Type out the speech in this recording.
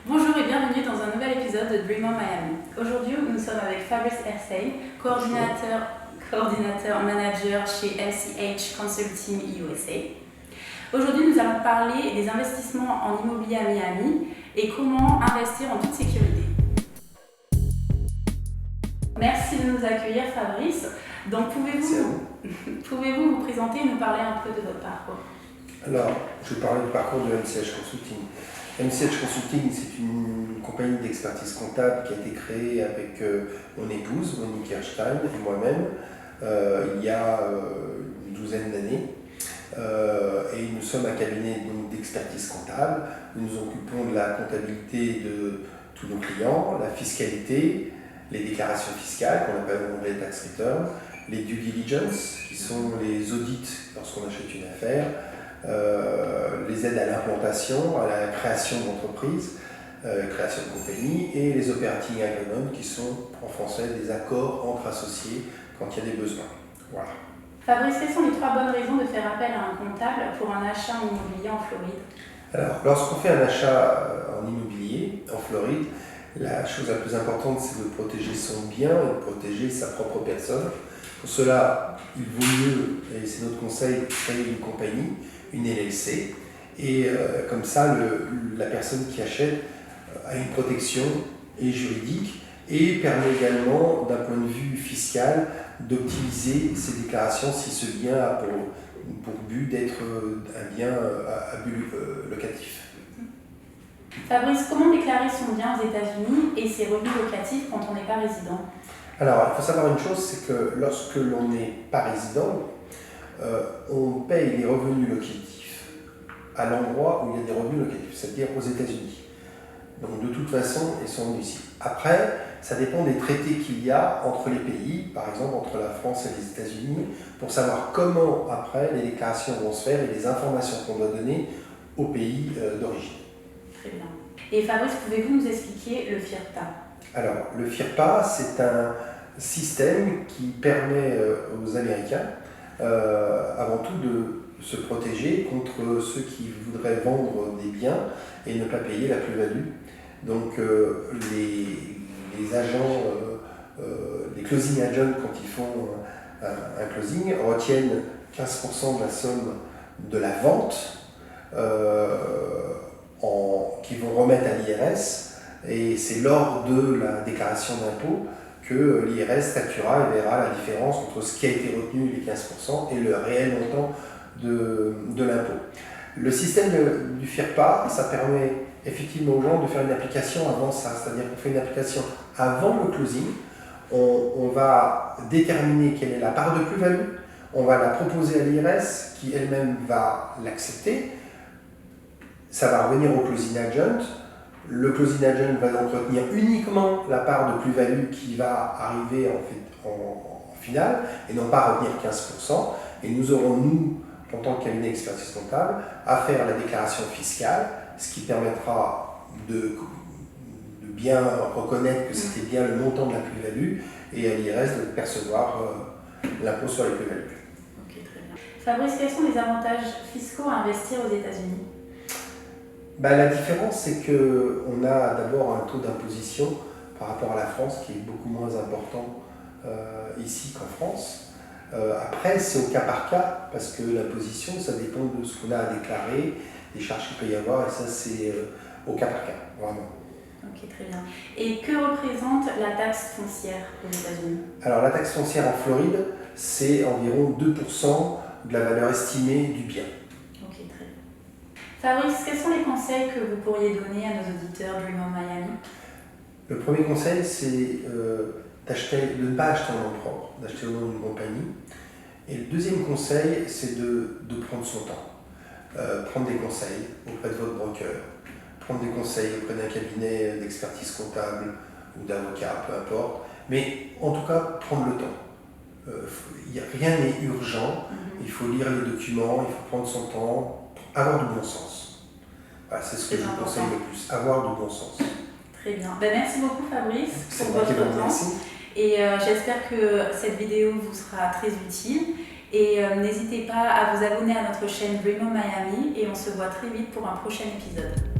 Bonjour et bienvenue dans un nouvel épisode de Dream on Miami. Aujourd'hui, nous sommes avec Fabrice Hersey, coordinateur manager chez LCH Consulting USA. Aujourd'hui, nous allons parler des investissements en immobilier à Miami et comment investir en toute sécurité. Merci de nous accueillir, Fabrice. Donc, pouvez-vous vous présenter et nous parler un peu de votre parcours? Alors, je vais parler du parcours de LCH Consulting. LCH Consulting, c'est une compagnie d'expertise comptable qui a été créée avec mon épouse, Monique Herstein, et moi-même, il y a une douzaine d'années. Et nous sommes un cabinet d'expertise comptable. Nous nous occupons de la comptabilité de tous nos clients, la fiscalité, les déclarations fiscales qu'on appelle en anglais tax return, les due diligence, qui sont les audits lorsqu'on achète une affaire, les aides à l'implantation, à la création d'entreprises, création de compagnies, et les operating agreements qui sont en français des accords entre associés quand il y a des besoins. Voilà. Fabrice, quelles sont les 3 bonnes raisons de faire appel à un comptable pour un achat immobilier en Floride? Alors, lorsqu'on fait un achat en immobilier en Floride, la chose la plus importante, c'est de protéger son bien et de protéger sa propre personne. Pour cela, il vaut mieux, et c'est notre conseil, créer une compagnie, une LLC, et comme ça, la personne qui achète a une protection et juridique et permet également, d'un point de vue fiscal, d'optimiser ses déclarations si ce bien a pour but d'être un bien à but locatif. Fabrice, comment déclarer son bien aux États-Unis et ses revenus locatifs quand on n'est pas résident? Alors, il faut savoir une chose, c'est que lorsque l'on n'est pas résident, on paye les revenus locatifs à l'endroit où il y a des revenus locatifs, c'est-à-dire aux États-Unis. Donc, de toute façon, ils sont ici. Après, ça dépend des traités qu'il y a entre les pays, par exemple entre la France et les États-Unis, pour savoir comment, après, les déclarations vont se faire et les informations qu'on doit donner au pays d'origine. Très bien. Et Fabrice, pouvez-vous nous expliquer le FIRPA? Alors, le FIRPA, c'est un système qui permet aux Américains, avant tout, de se protéger contre ceux qui voudraient vendre des biens et ne pas payer la plus-value. Donc, les agents, les closing agents, quand ils font un closing, retiennent 15% de la somme de la vente qu'ils vont remettre à l'IRS. Et c'est lors de la déclaration d'impôt que l'IRS statuera et verra la différence entre ce qui a été retenu, les 15%, et le réel montant de l'impôt. Le système du FIRPA, ça permet effectivement aux gens de faire une application avant ça, c'est-à-dire qu'on fait une application avant le closing, on va déterminer quelle est la part de plus-value, on va la proposer à l'IRS qui elle-même va l'accepter, ça va revenir au closing agent. Le closing agent va donc retenir uniquement la part de plus-value qui va arriver en finale et non pas retenir 15%. Et nous aurons, nous, en tant que cabinet d'expertise comptable, à faire la déclaration fiscale, ce qui permettra de bien reconnaître que c'était bien le montant de la plus-value et à l'IRS de percevoir l'impôt sur les plus-values. Ok, très bien. Fabrice, quels sont les avantages fiscaux à investir aux États-Unis? La différence, c'est qu'on a d'abord un taux d'imposition par rapport à la France qui est beaucoup moins important ici qu'en France. Après, c'est au cas par cas, parce que l'imposition, ça dépend de ce qu'on a à déclarer, des charges qu'il peut y avoir, et ça, c'est au cas par cas, vraiment. Ok, très bien. Et que représente la taxe foncière aux États-Unis? Alors, la taxe foncière en Floride, c'est environ 2% de la valeur estimée du bien. Ok, très bien. Fabrice, quels sont les conseils que vous pourriez donner à nos auditeurs Dream on Miami? Le premier conseil, c'est de ne pas acheter en nom propre, d'acheter au nom d'une compagnie. Et le deuxième conseil, c'est de prendre son temps. Prendre des conseils auprès de votre broker, prendre des conseils auprès d'un cabinet d'expertise comptable ou d'avocat, peu importe. Mais en tout cas, prendre le temps. Rien n'est urgent, il faut lire les documents, il faut prendre son temps, avoir du bon sens. Voilà, c'est ce que je vous conseille le plus, avoir du bon sens. Très bien. Merci beaucoup Fabrice pour votre temps. Et j'espère que cette vidéo vous sera très utile. Et n'hésitez pas à vous abonner à notre chaîne Dream on Miami et on se voit très vite pour un prochain épisode.